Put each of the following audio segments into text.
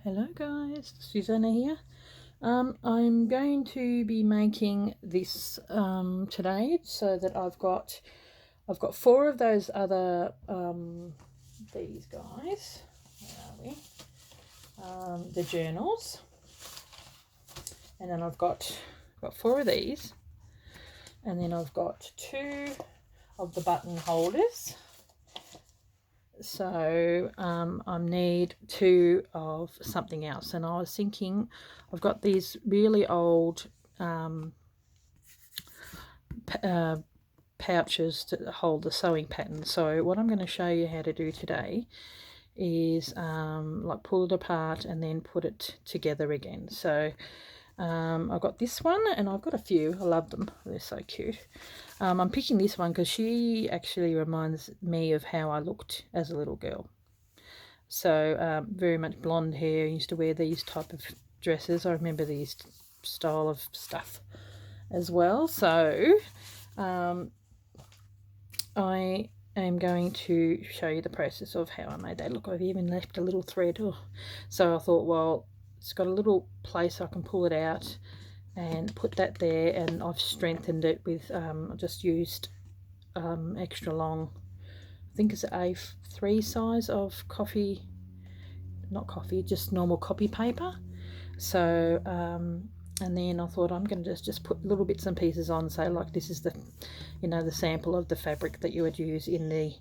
Hello guys, Susanna here. I'm going to be making this today, so that I've got four of those other these guys. Where are we? The journals, and then I've got four of these, and then I've got two of the button holders. So I need two of something else, and I was thinking I've got these really old pouches to hold the sewing pattern. So what I'm going to show you how to do today is like pull it apart and then put it together again. So I've got this one, and I've got a few. I love them, they're so cute. I'm picking this one because she actually reminds me of how I looked as a little girl. So very much blonde hair. I used to wear these type of dresses. I remember these style of stuff as well. So I am going to show you the process of how I made that. Look, I've even left a little thread. Oh. So I thought, well, it's got a little place I can pull it out and put that there, and I've strengthened it with I just used extra long, I think it's an A3 size of coffee, not coffee, just normal copy paper. So and then I thought I'm going to just put little bits and pieces on, so like this is the, you know, the sample of the fabric that you would use in these.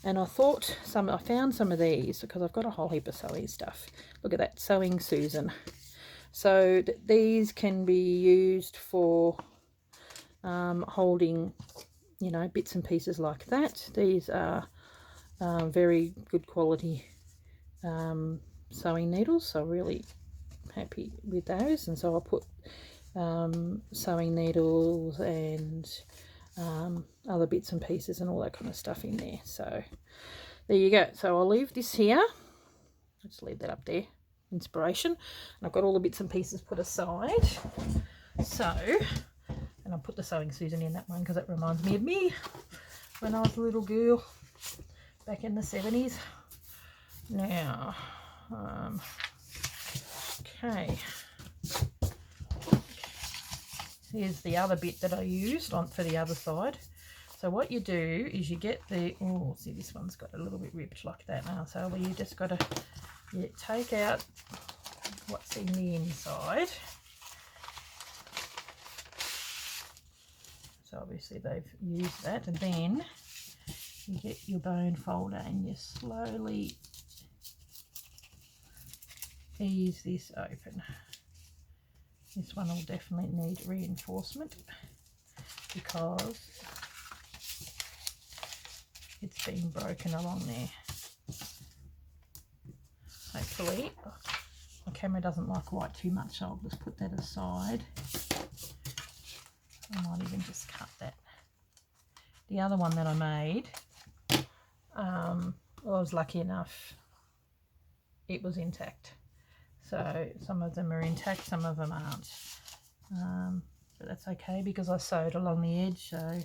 And I thought I found some of these because I've got a whole heap of sewing stuff. Look at that, Sewing Susan. So these can be used for holding, you know, bits and pieces like that. These are very good quality sewing needles, so really happy with those. And so I'll put sewing needles and other bits and pieces and all that kind of stuff in there. So there you go. So I'll leave this here. Let's leave that up there. Inspiration. And I've got all the bits and pieces put aside. So, and I'll put the Sewing Susan in that one because it reminds me of me when I was a little girl back in the 70s. Now, okay. Here's the other bit that I used on for the other side. So what you do is you get the, oh, see, this one's got a little bit ripped like that now. So you just got to take out what's in the inside. So obviously they've used that, and then you get your bone folder and you slowly ease this open. This one will definitely need reinforcement because it's been broken along there. Hopefully my camera doesn't like white too much, so I'll just put that aside. I might even just cut that. The other one that I made, well, I was lucky enough it was intact. So some of them are intact, some of them aren't. But that's okay because I sewed along the edge, so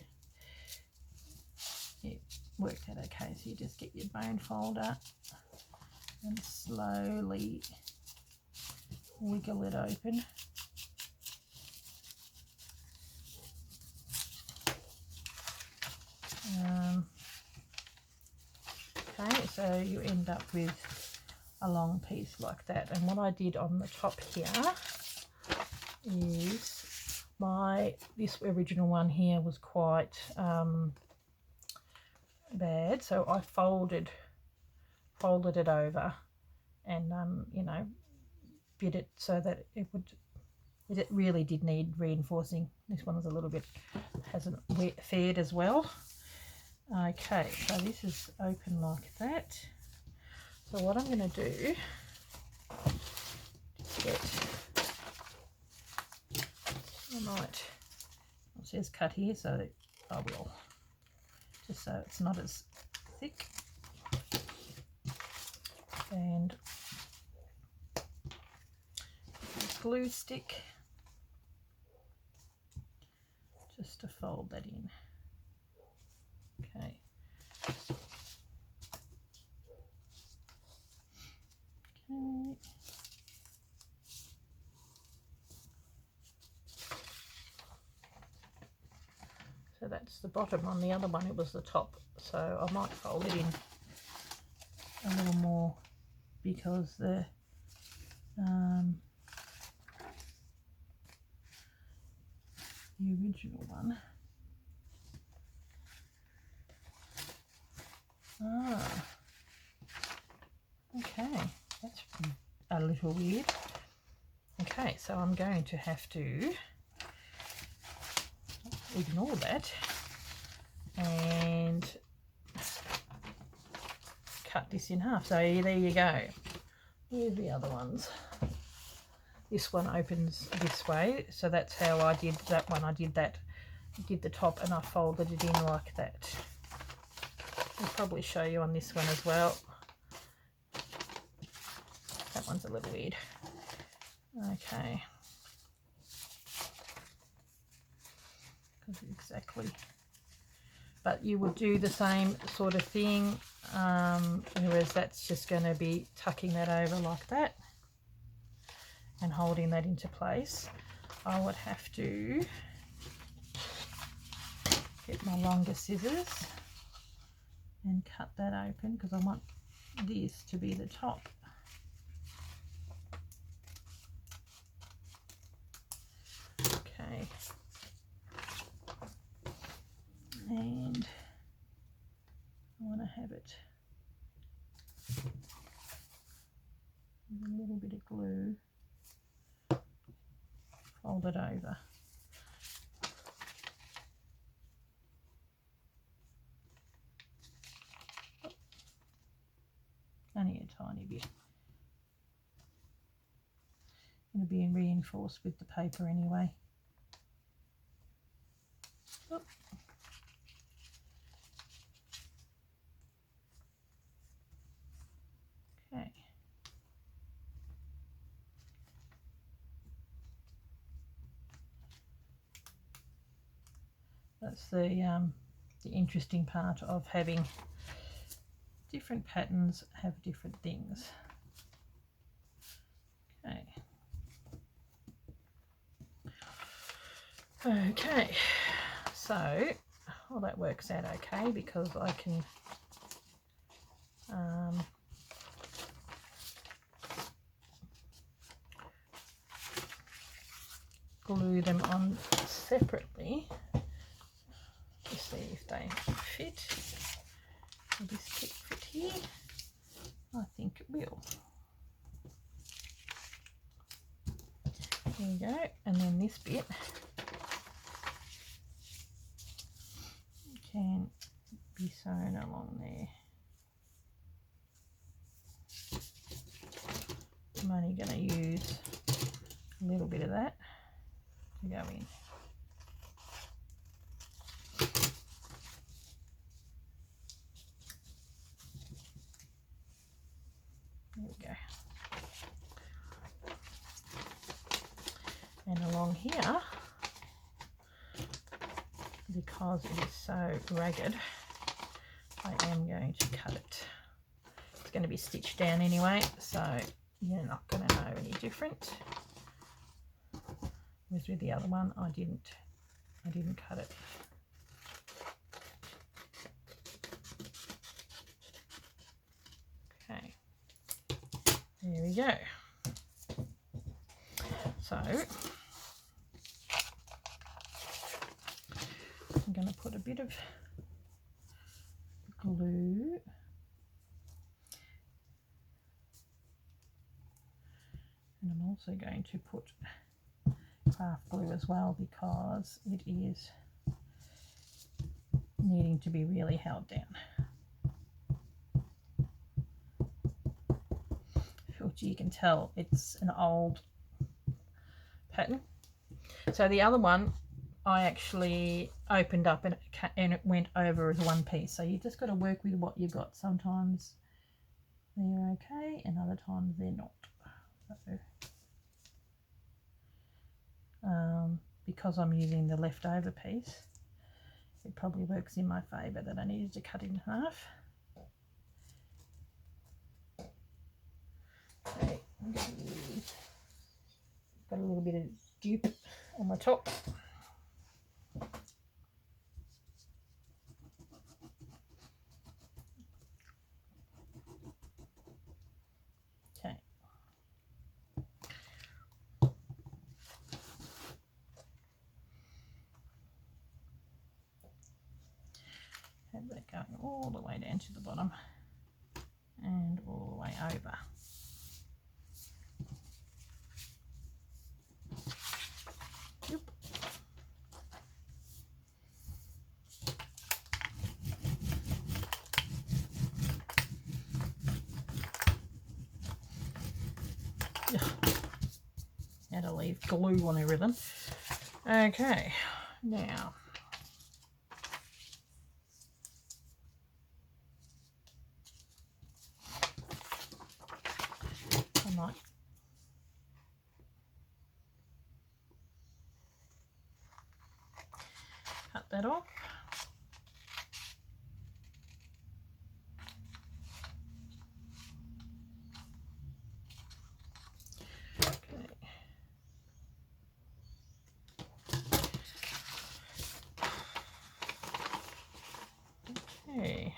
it worked out okay. So you just get your bone folder and slowly wiggle it open. Okay, so you end up with a long piece like that. And what I did on the top here is this original one here was quite bad, so I folded it over and you know, bit it so that it really did need reinforcing. This one was a little bit, hasn't fared as well. Okay, so this is open like that. So what I'm going to do is I might, it says cut here, so I will, just so it's not as thick. And glue stick just to fold that in. Okay. that's the bottom. On the other one it was the top, so I might fold it in a little more because the original one. Okay, that's a little weird. Okay, so I'm going to have to ignore that and cut this in half. So there you go. Here's the other ones. This one opens this way, so that's how I did that one. I did the top and I folded it in like that. I'll probably show you on this one as well. That one's a little weird. Okay. Exactly. But you would do the same sort of thing, whereas that's just going to be tucking that over like that and holding that into place. I would have to get my longer scissors and cut that open because I want this to be the top. Okay. And I want to have it with a little bit of glue, fold it over. Only a tiny bit. It'll be reinforced with the paper anyway. Oop. Okay. That's the interesting part of having different patterns have different things. Okay. Okay, so well, that works out okay because I can glue them on separately to see if they fit. Will this clip fit here? I think it will. There you go, and then this bit can be sewn along there. I'm only going to use a little bit of that to go in. There we go. And along here, because it is so ragged, I am going to cut it. It's going to be stitched down anyway, so you're not going to know any different. Whereas with the other one, I didn't cut it. Okay, there we go. So I'm going to put a bit of glue and I'm also going to put craft glue as well because it is needing to be really held down. Which you can tell it's an old pattern. So the other one I actually opened up and it went over as one piece. So you just got to work with what you got. Sometimes they're okay and other times they're not. So, because I'm using the leftover piece, it probably works in my favour that I needed to cut it in half. Okay, I'm going to use, got a little bit of dupe on my top. going all the way down to the bottom and all the way over. Yep. Had to leave glue on everything. Okay, now I might cut that off. Okay.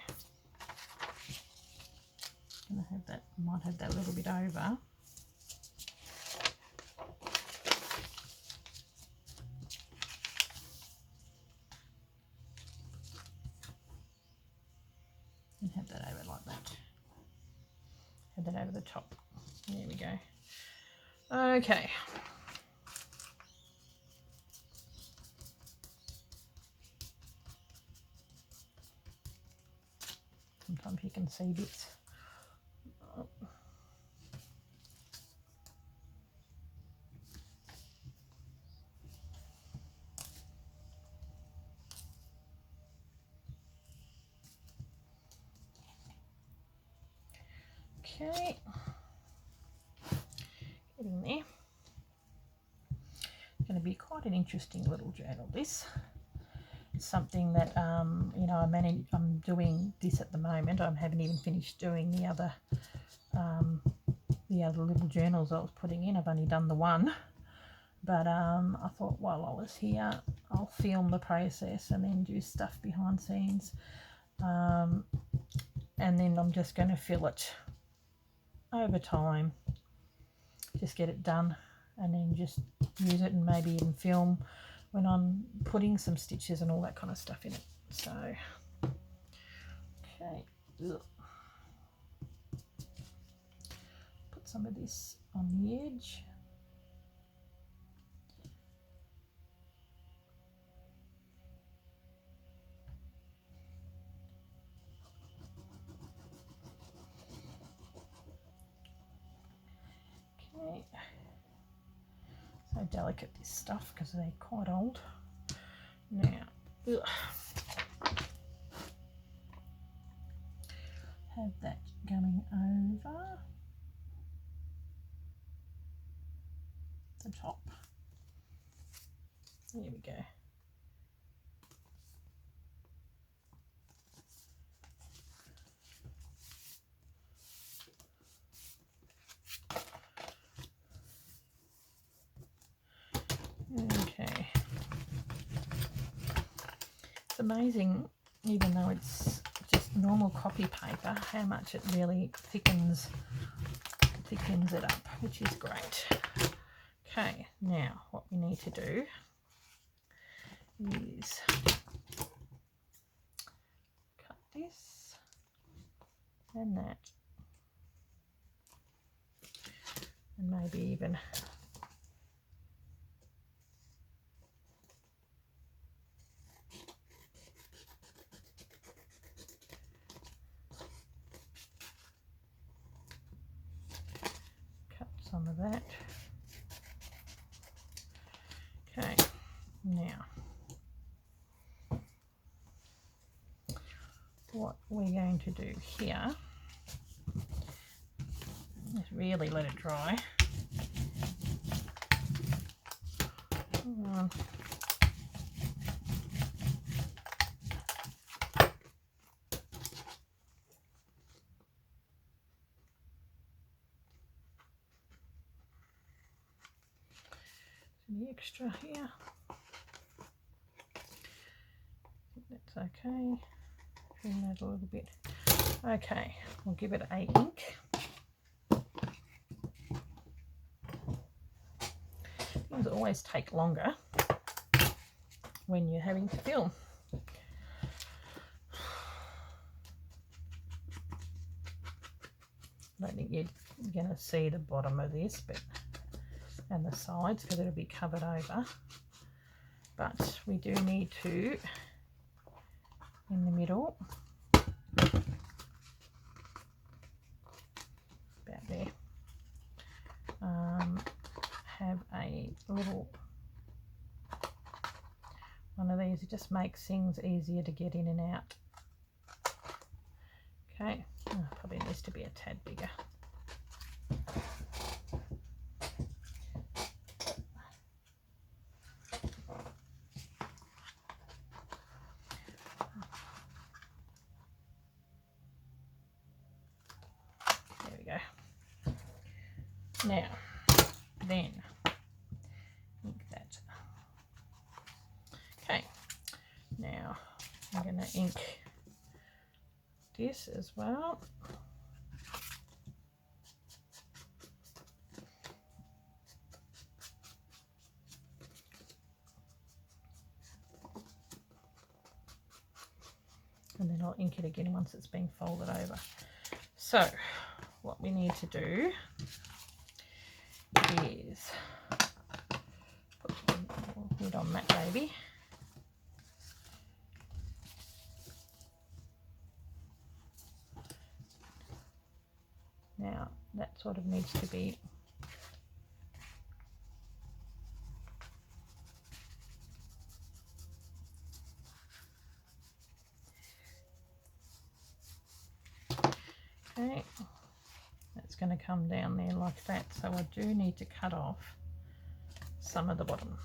Gonna have that, might have that a little bit over. And have that over like that. Have that over the top. There we go. Okay. Sometimes you can see bits. Okay, getting there. It's going to be quite an interesting little journal, this. It's something that, you know, I'm doing this at the moment. I haven't even finished doing the other little journals I was putting in. I've only done the one. But I thought while I was here, I'll film the process and then do stuff behind scenes. And then I'm just going to fill it over time, just get it done, and then just use it and maybe even film when I'm putting some stitches and all that kind of stuff in it. So, okay, put some of this on the edge. Okay, so delicate this stuff because they're quite old. Now, have that going over the top. There we go. Okay. It's amazing, even though it's just normal copy paper, how much it really thickens it up, which is great. Okay, now what we need to do is cut this and that, and maybe even cut some of that. Okay, now what we're going to do here is really let it dry. The extra here, that's okay. Trim that a little bit. Okay, we'll give it a ink. Things always take longer when you're having to film. I don't think you're going to see the bottom of this, but and the sides, because it'll be covered over. But we do need to, in the middle, about there, have a little one of these. It just makes things easier to get in and out. Okay, probably needs to be a tad bigger. There we go. Now, then, ink that. Okay, now I'm going to ink this as well. And then I'll ink it again once it's been folded over. So what we need to do is put the lid on that baby. Now that sort of needs to be okay. That's going to come down there like that, so I do need to cut off some of the bottom.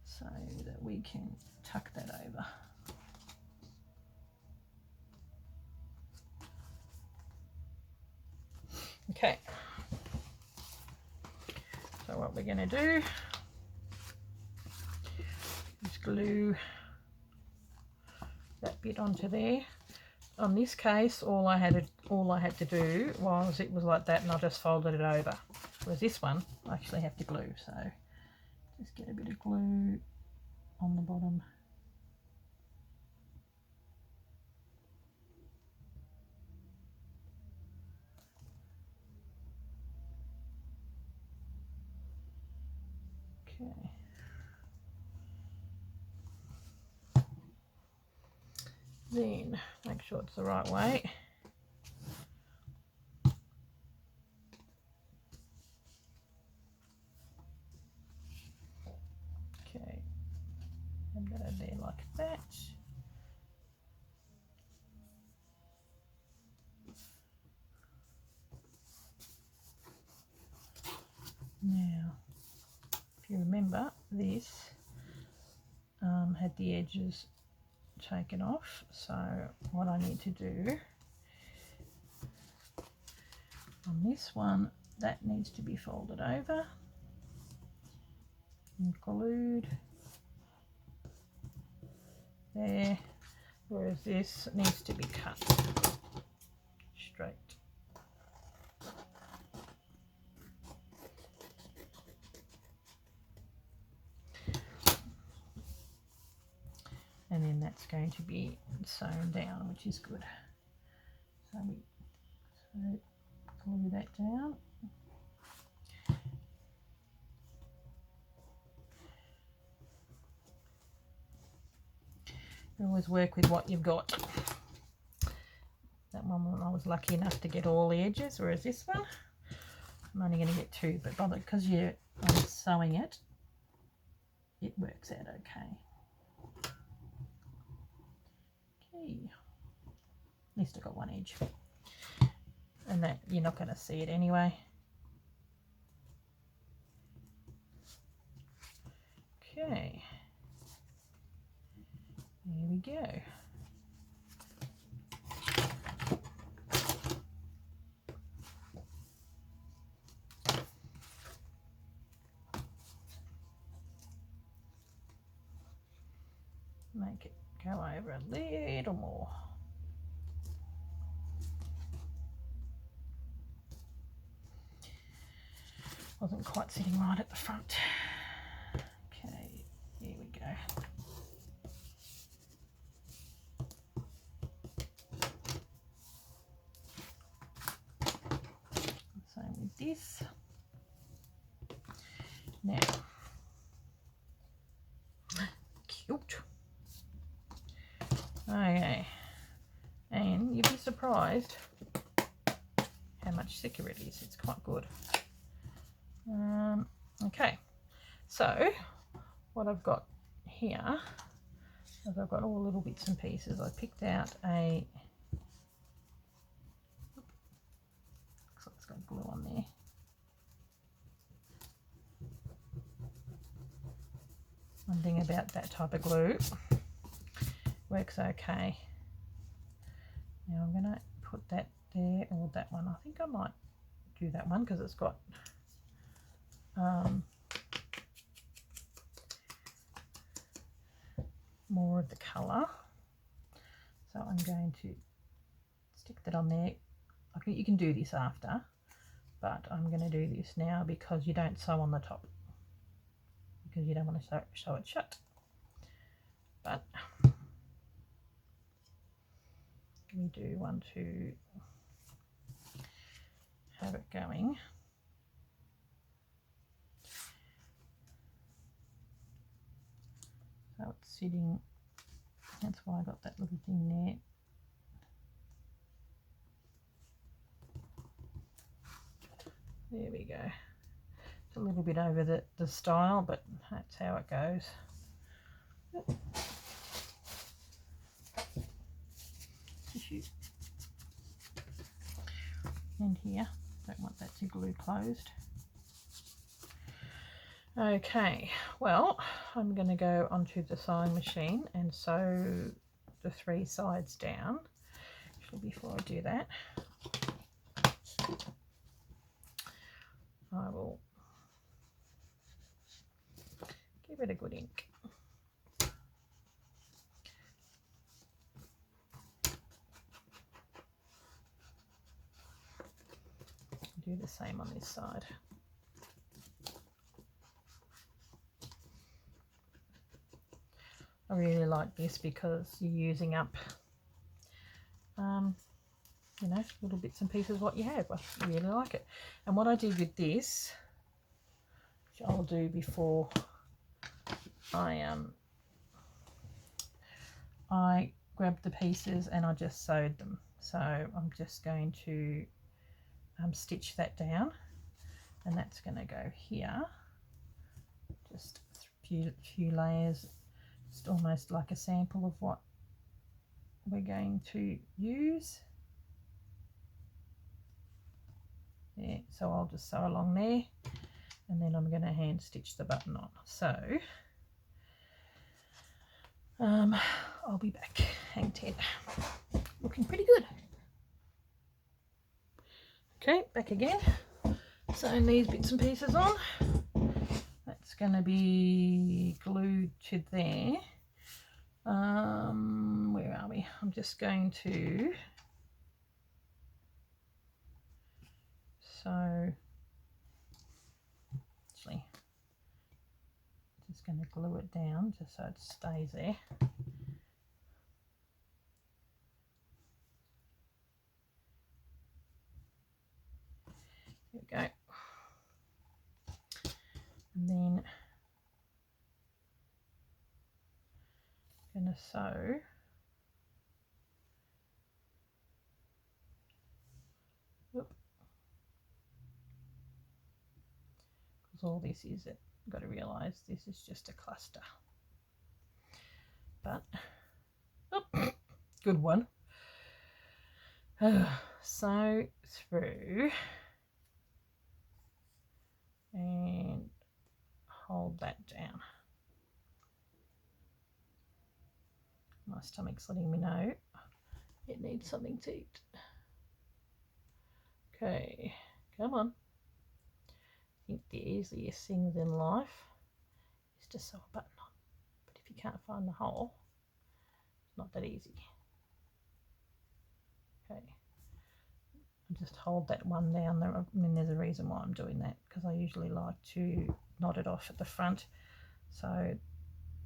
So that we can tuck that over. Okay, so what we're going to do is glue that bit onto there. On this case, all I had to do was, it was like that, and I just folded it over. Whereas this one, I actually have to glue. So just get a bit of glue on the bottom. Okay. Then make sure it's the right way. Okay, and that there like that. Now, if you remember, this had the edges taken off, so what I need to do on this one, that needs to be folded over and glued there, whereas this needs to be cut straight. And then that's going to be sewn down, which is good. So we glue that down. You always work with what you've got. That one I was lucky enough to get all the edges, whereas this one I'm only going to get two, but because I'm sewing it, it works out okay. Okay, at least I got one edge, and that you're not going to see it anyway. Okay, here we go. Make it go over a little more. Wasn't quite sitting right at the front. Okay, here we go. Same with this. Now, cute. Okay, and you'd be surprised how much thicker it is. It's quite good. Okay, so what I've got here is I've got all little bits and pieces. I picked out a, looks like it's got glue on there. One thing about that type of glue, works okay. Now I'm going to put that there, or that one. I think I might do that one because it's got more of the colour. So I'm going to stick that on there. I think you can do this after, but I'm going to do this now because you don't sew on the top, because you don't want to sew it shut. But we do want to have it going. So it's sitting, that's why I got that little thing there. There we go. It's a little bit over the style, but that's how it goes. Tissue. And here, don't want that to glue closed. Okay, well, I'm going to go onto the sewing machine and sew the 3 sides down. Actually, before I do that, I will give it a good ink. Do the same on this side. I really like this because you're using up, you know, little bits and pieces what you have. I really like it. And what I did with this, which I'll do before I grabbed the pieces and I just sewed them. So I'm just going to stitch that down, and that's going to go here. Just a few layers. Just almost like a sample of what we're going to use. Yeah, so I'll just sew along there, and then I'm going to hand stitch the button on. So I'll be back. Hang tight. Looking pretty good. Okay, back again. Sewing these bits and pieces on. That's going to be glued to there. Where are we? I'm just going to actually just going to glue it down just so it stays there. There we go. And then I'm going to sew because all this is it. You've got to realise this is just a cluster. But good one. Sew through and hold that down. My stomach's letting me know it needs something to eat. Okay, come on. I think the easiest things in life is to sew a button on, but if you can't find the hole, it's not that easy. Okay, I just hold that one down there. I mean, there's a reason why I'm doing that, because I usually like to knot it off at the front. So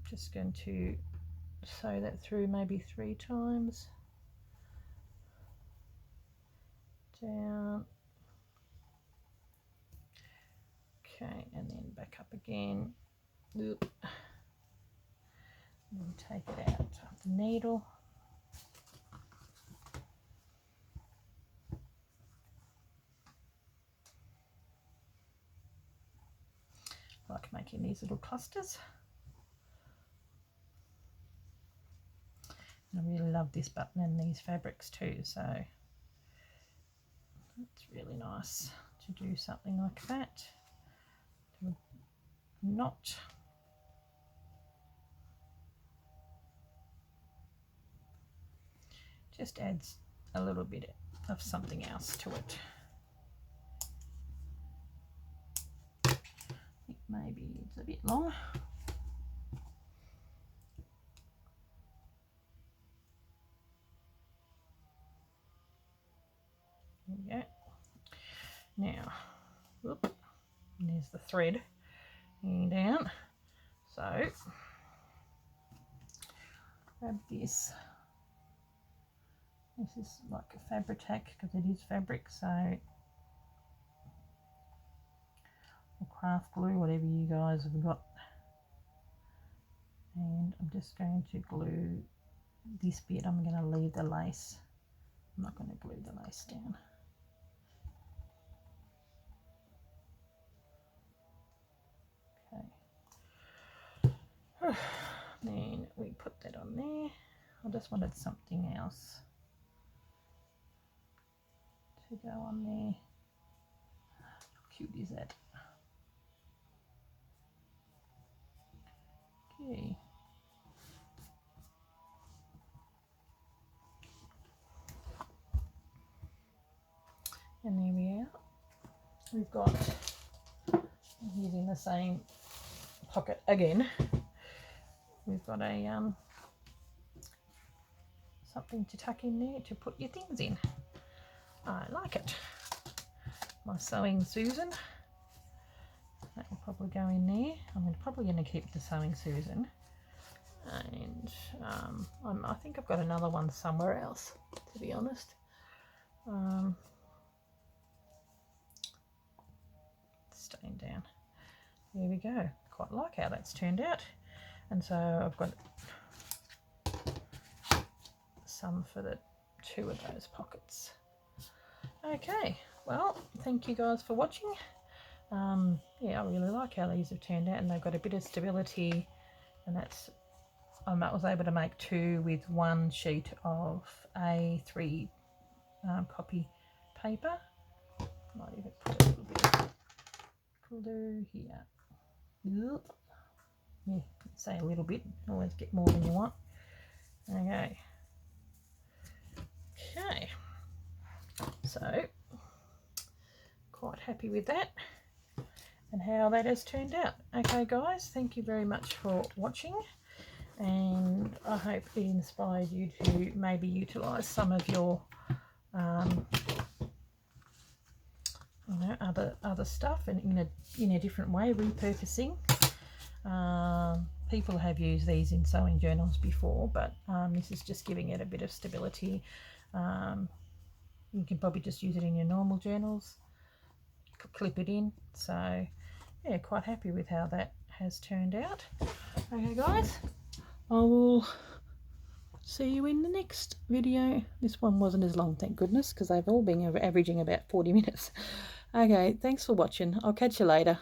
just going to sew that through maybe 3 times. Down. Okay, and then back up again. Oop. And then take it out of the needle. I like making these little clusters. And I really love this button and these fabrics too, so it's really nice to do something like that. Do a knot. Just adds a little bit of something else to it. I think maybe it's a bit long. There we go. Now, whoop, and there's the thread hanging down. So, grab this. This is like a Fabri-Tac because it is fabric, so, or craft glue, whatever you guys have got. And I'm just going to glue this bit. I'm going to leave the lace. I'm not going to glue the lace down. Okay. Then we put that on there. I just wanted something else to go on there. How cute is that? Okay. And there we are. We've got, using the same pocket again, we've got a something to tuck in there to put your things in. I like it. My Sewing Susan. That will probably go in there. I'm probably going to keep the Sewing Susan. And I think I've got another one somewhere else, to be honest. Staying down. There we go. Quite like how that's turned out. And so I've got some for the 2 of those pockets. Okay, well, thank you guys for watching. Yeah, I really like how these have turned out, and they've got a bit of stability, and that's, I was able to make 2 with 1 sheet of A3 copy paper. Might even put a little bit of glue here. Yeah, say a little bit, always get more than you want. Okay. Okay. So, quite happy with that and how that has turned out. Okay guys, thank you very much for watching, and I hope it inspired you to maybe utilise some of your you know, other stuff and in a different way, repurposing. People have used these in sewing journals before, but this is just giving it a bit of stability. You can probably just use it in your normal journals, clip it in. So yeah, quite happy with how that has turned out. Okay guys, I will see you in the next video. This one wasn't as long, thank goodness, because they've all been averaging about 40 minutes. Okay, thanks for watching. I'll catch you later.